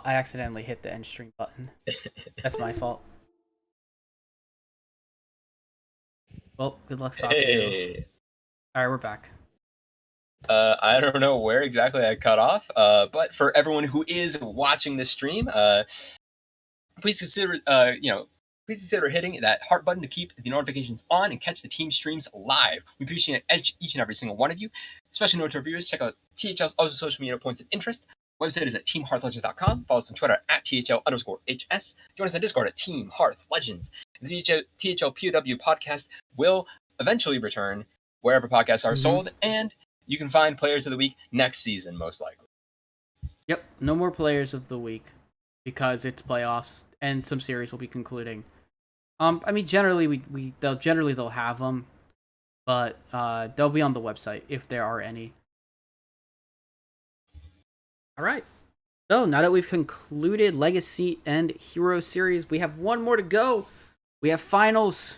I accidentally hit the end stream button. That's my fault. Well, good luck, Saku. All Hey, right, we're back. I don't know where exactly I cut off, but for everyone who is watching the stream, please consider, please consider hitting that heart button to keep the notifications on and catch the team streams live. We appreciate each and every single one of you. Special note to our viewers: check out THL's other social media points of interest. Website is at teamhearthlegends.com. Follow us on Twitter at THL_HS. Join us on Discord at Team Hearth Legends. The THL POW podcast will eventually return wherever podcasts are sold, and you can find Players of the Week next season, most likely. Yep, no more players of the week because it's playoffs and some series will be concluding. I mean, generally they'll have them, but they'll be on the website if there are any. All right. So now that we've concluded Legacy and Hero series, we have one more to go. We have finals.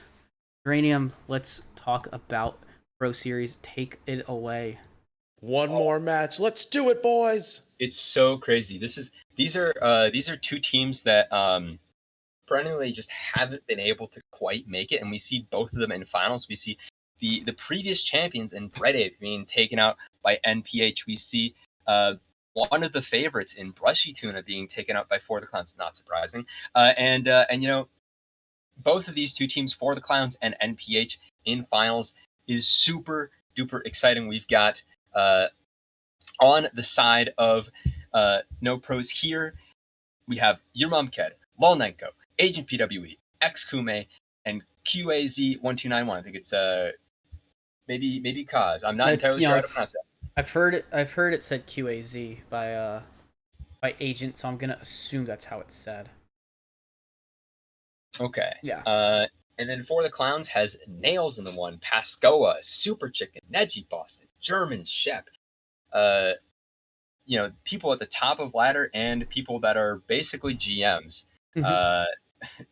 Uranium, let's talk about Pro Series. Take it away. One more match. Let's do it, boys. It's so crazy. These are two teams that perennially just haven't been able to quite make it, and we see both of them in finals. We see the previous champions in Bread Ape being taken out by NPH. We see one of the favorites in Brushy Tuna being taken out by For the Clowns. Not surprising. And both of these two teams, For the Clowns and NPH, in finals is super duper exciting. We've got on the side of No Pros here, we have Yurmamked, Lolnenko, Agent PWE, XKume, and QAZ1291. I think it's maybe Kaz. I'm not entirely sure how to pronounce that. I've heard it said QAZ by Agent, so I'm gonna assume that's how it's said. Okay. Yeah. And then For the Clowns has Nails in the one, Pascoa, Super Chicken, Neji Boston, German Shep. People at the top of ladder and people that are basically GMs.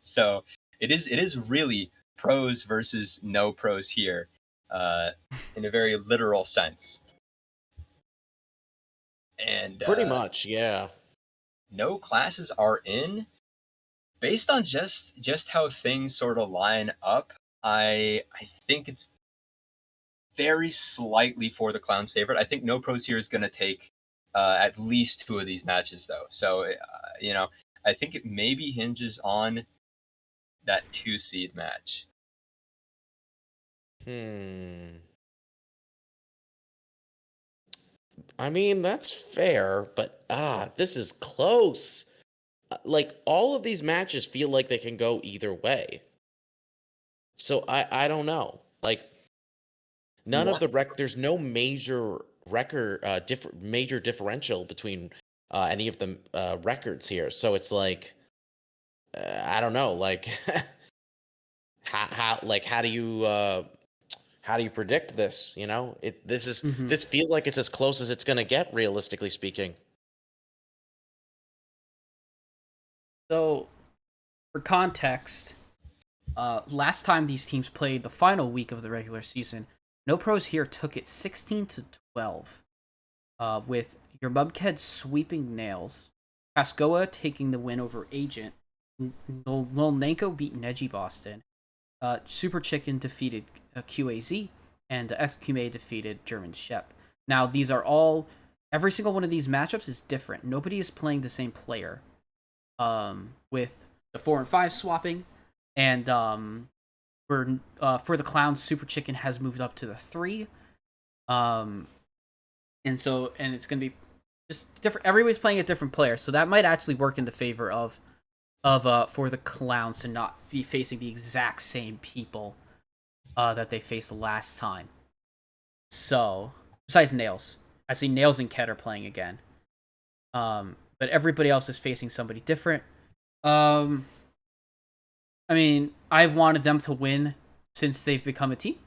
So it is really pros versus no pros here, in a very literal sense. And pretty much, yeah. No classes are in. Based on just how things sort of line up, I think it's very slightly For the Clowns' favorite. I think No Pros here is going to take at least two of these matches, though. So, I think it maybe hinges on that 2 seed match. I mean, that's fair, but this is close. Like, all of these matches feel like they can go either way. So I don't know. Like, none of the there's no major record major differential between any of the records here. So it's like I don't know, like how do you predict this, you know? This feels like it's as close as it's going to get, realistically speaking. So, for context, last time these teams played the final week of the regular season, No Pros here took it 16-12, with Yurmamked sweeping Nails, Pascoa taking the win over Agent, Lolnenko beat Neji Boston, Super Chicken defeated QAZ, and XQMA defeated German Shep. Now, every single one of these matchups is different. Nobody is playing the same player. With the 4 and 5 swapping, and For the Clowns, Super Chicken has moved up to the 3, and it's gonna be just different. Everybody's playing a different player, so that might actually work in the favor of For the Clowns to not be facing the exact same people that they faced last time. So, besides Nails, I see Nails and Ket are playing again. But everybody else is facing somebody different. I mean, I've wanted them to win since they've become a team,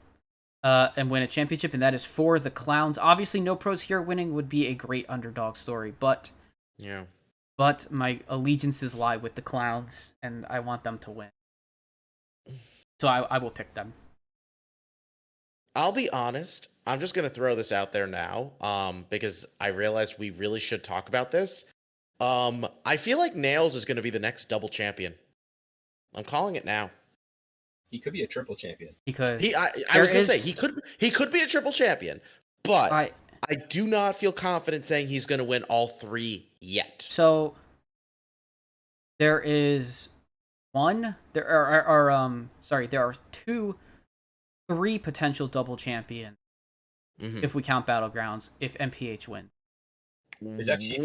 and win a championship, and that is For the Clowns. Obviously, No Pros here winning would be a great underdog story, but my allegiances lie with the Clowns, and I want them to win. So I will pick them. I'll be honest. I'm just going to throw this out there now, because I realize we really should talk about this. I feel like Nails is going to be the next double champion. I'm calling it now. He could be a triple champion. Because I there was going to say is he could be a triple champion, but I I do not feel confident saying he's going to win all 3 yet. so there is there are sorry, there are 3 potential double champions Mhm. if we count Battlegrounds if MPH wins. There's actually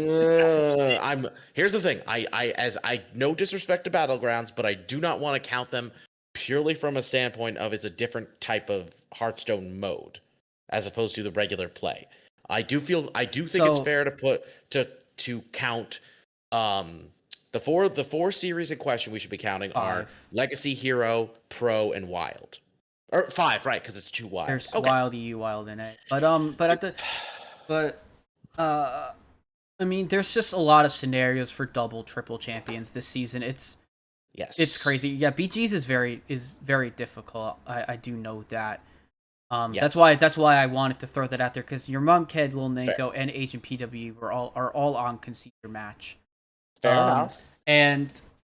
Here's the thing. I no disrespect to Battlegrounds, but I do not want to count them purely from a standpoint of it's a different type of Hearthstone mode as opposed to the regular play. I do think it's So fair to put to count um the four series in question we should be counting are 5. Legacy, Hero, Pro, and Wild. Or 5, right? Because it's 2 Wild. There's Okay. Wild EU, Wild NA. But I mean, there's just a lot of scenarios for double, triple champions this season. Yes. It's crazy. Yeah, BG's is very difficult. I do know that. Yes. That's why I wanted to throw that out there because your mom, Ked, Lil Fair. Nanko, and Agent PW are all on Concede Your Match. Fair enough. And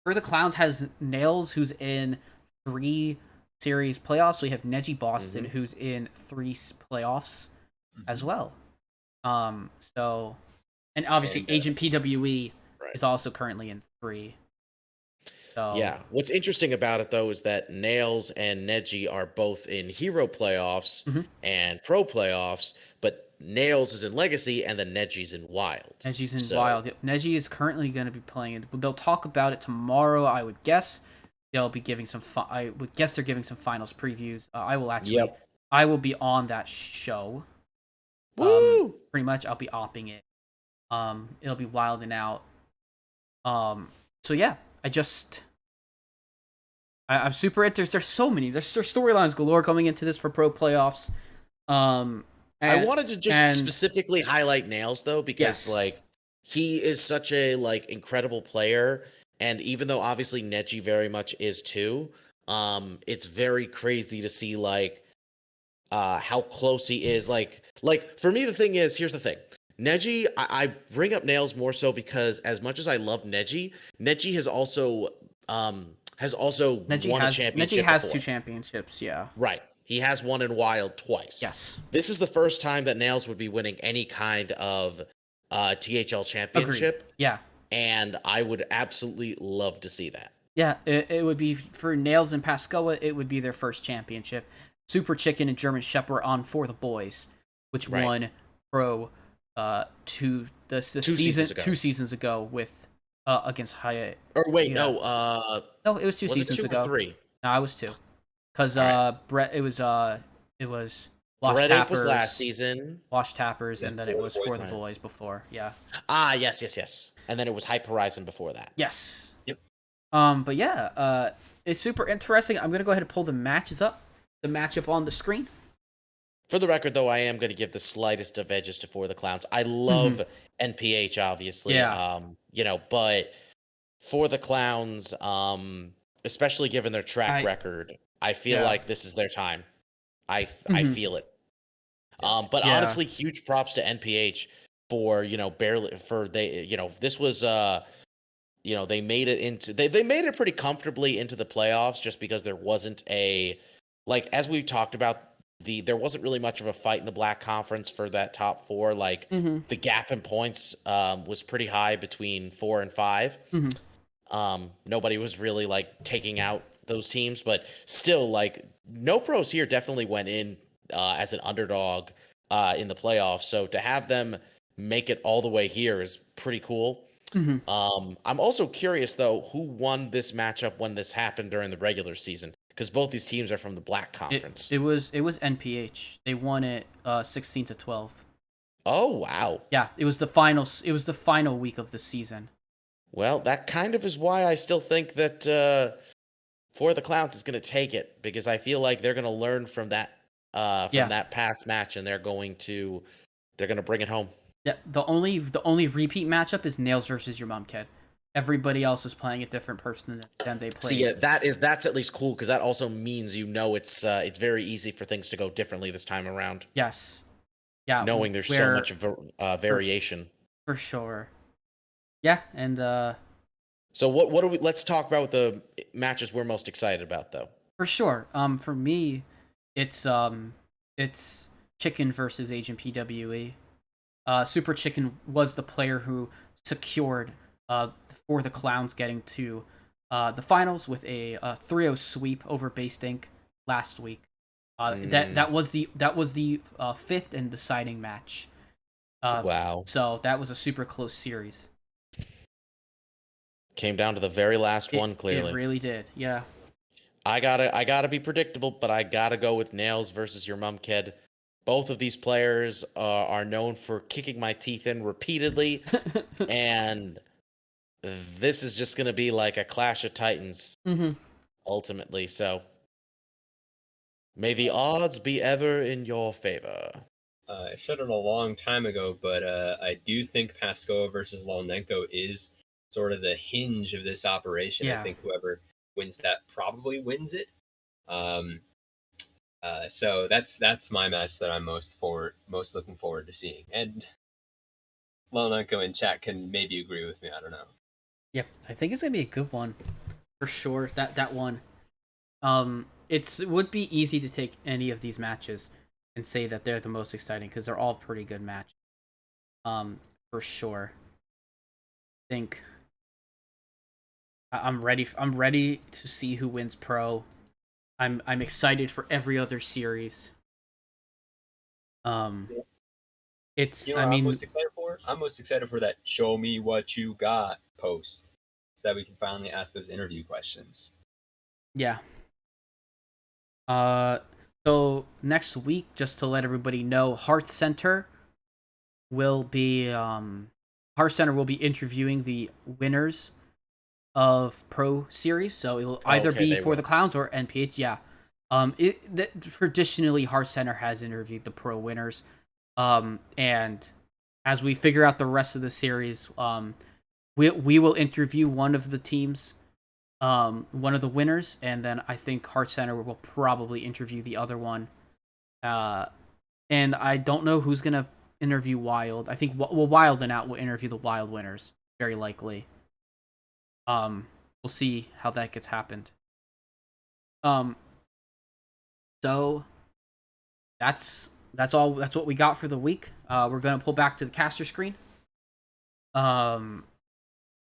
for the Clowns has Nails, who's in 3 series playoffs. We have Neji Boston, who's in 3 playoffs as well. So, and obviously Agent PWE Right. is also currently in 3. So Yeah. What's interesting about it though is that Nails and Neji are both in Hero playoffs and Pro playoffs, but Nails is in Legacy and then Neji's in Wild. Neji's in Wild. Neji is currently going to be playing it. They'll talk about it tomorrow, I would guess. They'll be giving some. I would guess they're giving some finals previews. I will actually. I will be on that show. Woo! Pretty much, I'll be opping it. It'll be Wild and Out. So yeah, I'm super interested. There's so many. There's storylines galore coming into this for Pro playoffs. I wanted to just specifically highlight Nails though because like he is such a like incredible player, and even though obviously Neji very much is too, it's very crazy to see like how close he is. Like for me, the thing is, here's the thing. Neji, I bring up Nails more so because as much as I love Neji, Neji has also won a championship. Neji has before. 2 championships, yeah. Right. He has won in Wild twice. Yes. This is the first time that Nails would be winning any kind of THL championship. Agreed. Yeah. And I would absolutely love to see that. Yeah, it would be for Nails and Pascoa, it would be their first championship. Super Chicken and German Shepherd on For the Boys, which won Pro 2 seasons ago with against Hyatt. Or wait, no, it was 2 seasons ago. Or 3? No, it was 2. Because Brett, it was Wash Brett Tappers was last season. Wash Tappers, and then it was For the Boys before. Yeah. Ah, yes. And then it was Hype Horizon before that. Yes. Yep. But yeah, it's super interesting. I'm gonna go ahead and pull the matchup on the screen. For the record, though, I am going to give the slightest of edges to For the Clowns. I love NPH, obviously. Yeah. But For the Clowns, especially given their track record, I feel like this is their time. I feel it. But honestly, huge props to NPH for this was they made it into they made it pretty comfortably into the playoffs just because there wasn't as we talked about. There wasn't really much of a fight in the Black Conference for that top 4. Like the gap in points was pretty high between 4 and 5. Nobody was really like taking out those teams, but still, like No Pros here definitely went in as an underdog in the playoffs. So to have them make it all the way here is pretty cool. I'm also curious though, who won this matchup when this happened during the regular season. Because both these teams are from the Black Conference. It was NPH. They won it 16-12. Oh wow! Yeah, it was the finals. It was the final week of the season. Well, that kind of is why I still think that For the Clowns is going to take it because I feel like they're going to learn from that that past match and they're going to bring it home. Yeah, the only repeat matchup is Nails versus your mom, Ked. Everybody else is playing a different person than they played. See, that's at least cool because that also means it's very easy for things to go differently this time around. Yes, yeah, knowing there's so much variation for sure. Yeah, and So what do we? Let's talk about the matches we're most excited about, though. for sure. For me, it's it's Chicken versus Agent PWE. Super Chicken was the player who secured for the Clowns getting to the finals with a 3-0 sweep over Base Inc. last week. Mm, That was the fifth and deciding match. Uh, wow, so that was a super close series. came down to the very last one. It Clearly, really did. Yeah. I gotta be predictable, but I gotta go with Nails versus your mum kid. Both of these players are known for kicking my teeth in repeatedly, and this is just gonna be like a clash of titans hmm ultimately. So may the odds be ever in your favor. I said it a long time ago, but I do think Pascoa versus Lolnenko is sort of the hinge of this operation. I Yeah. think whoever wins that probably wins it. Um, so that's my match that I'm most looking forward to seeing. And Lolnenko in chat can maybe agree with me. I don't know. Yeah. I think it's gonna be a good one for sure. That one. It would be easy to take any of these matches and say that they're the most exciting because they're all pretty good matches. For sure. I think I'm ready. I'm ready to see who wins pro. I'm excited for every other series. Um, it's You know I what I'm mean most excited for? I'm most excited for that "Show me what you got" post, so that we can finally ask those interview questions. yeah. Uh, so next week, just to let everybody know, will be Hearth Center will be interviewing the winners of Pro Series. So it'll either Okay, be they for the will. Clowns or NPH. Yeah. Traditionally Hearth Center has interviewed the Pro winners. And as we figure out the rest of the series, we will interview one of the teams, one of the winners, and then I think Heart Center will probably interview the other one. Uh, and I don't know who's gonna interview Wild. I think Wild and Out will interview the Wild winners, very likely. We'll see how that gets happened. Um, so that's all. That's what we got for the week. We're gonna pull back to the caster screen. Um,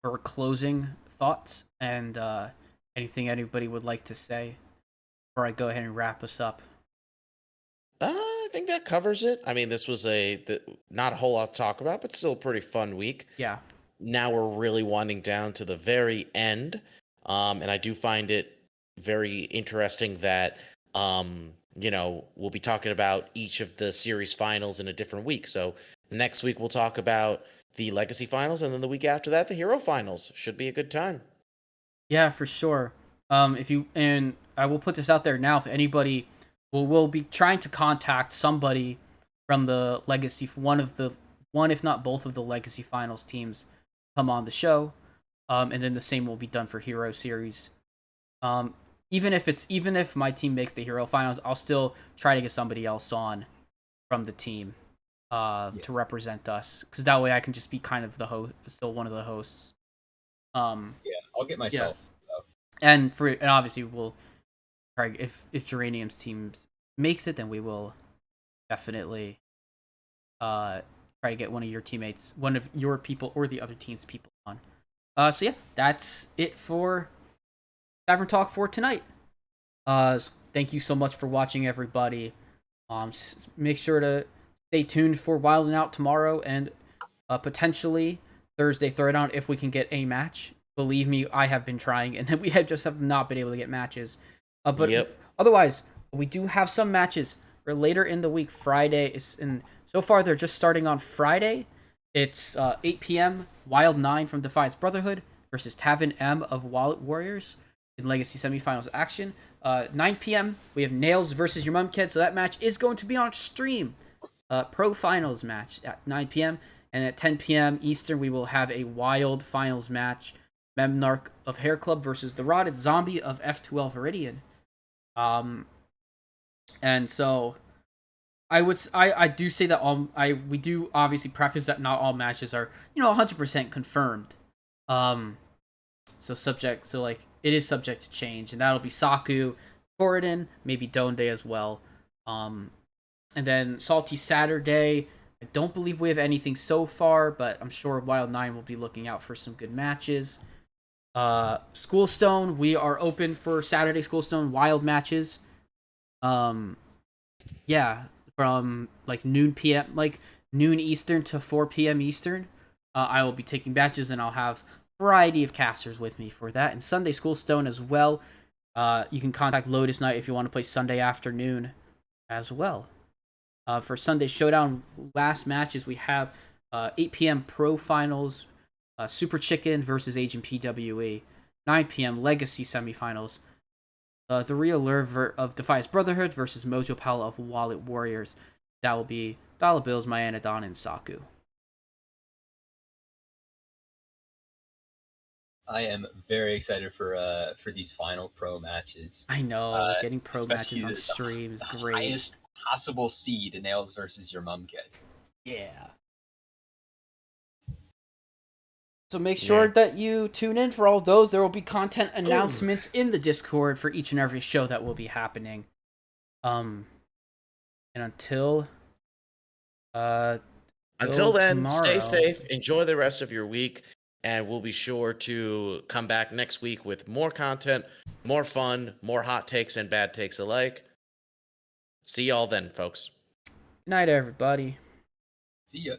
for closing thoughts and anything anybody would like to say before I go ahead and wrap us up. I think that covers it. I mean, this was not a whole lot to talk about, but still a pretty fun week. Yeah, Now we're really winding down to the very end. And I do find it very interesting that, we'll be talking about each of the series finals in a different week. So next week we'll talk about the Legacy finals, and then the week after that, the Hero finals. Should be a good time. yeah, for sure. If you and I will put this out there now. If anybody will be trying to contact somebody from the Legacy, one if not both of the Legacy Finals teams, come on the show. And then the same will be done for Hero Series. Um, even if my team makes the Hero Finals, I'll still try to get somebody else on from the team Yeah, to represent us, because that way I can just be kind of the host, still one of the hosts. Um, yeah. I'll get yeah, myself. Though. and obviously we'll try if Geranium's team makes it, then we will definitely uh try to get one of your teammates, one of your people, or the other team's people on. So yeah, that's it for Tavern Talk for tonight. Thank you so much for watching, everybody. Make sure to stay tuned for Wild and Out tomorrow and potentially Thursday Throwdown if we can get a match. Believe me, I have been trying, and we have not been able to get matches. But Yep. otherwise, we do have some matches for later in the week. Friday is, and so far they're just starting on Friday. It's 8 p.m. Wild 9 from Defiance Brotherhood versus Tavern M of Wallet Warriors in Legacy semifinals action. 9 p.m. we have Nails versus Your Mum Kid, so that match is going to be on stream. Pro Finals match at 9 p.m. And at 10 p.m. Eastern, we will have a Wild Finals match. Memnarch of Hair Club versus the Rotted Zombie of F12 Viridian. Um, and so I do say that we do obviously preface that not all matches are 100% confirmed. Um, so like it is subject to change, and that'll be Saku, Corridon, maybe Donde as well. Um, and then Salty Saturday. I don't believe we have anything so far, but I'm sure Wild 9 will be looking out for some good matches. Schoolstone, we are open for Saturday Schoolstone Wild matches. Um, yeah, from like noon Eastern to 4 p.m. Eastern. I will be taking batches, and I'll have a variety of casters with me for that. And Sunday Schoolstone as well. You can contact Lotus Knight if you want to play Sunday afternoon as well. For Sunday Showdown last matches, we have 8 p.m. Pro Finals, Super Chicken versus Agent PWE, 9 p.m. Legacy semifinals, the real lure of Defiance Brotherhood versus Mojo Pal of Wallet Warriors. That will be Dollar Bills, Myanodon, and Saku. I am very excited for these final pro matches. I know, getting pro Especially matches on stream is great. Highest possible seed, Nails versus your mom kid. Yeah. So make sure that you tune in for all those. There will be content announcements in the Discord for each and every show that will be happening. And until then, tomorrow, stay safe, enjoy the rest of your week, and we'll be sure to come back next week with more content, more fun, more hot takes and bad takes alike. See y'all then, folks. Good night, everybody. See ya.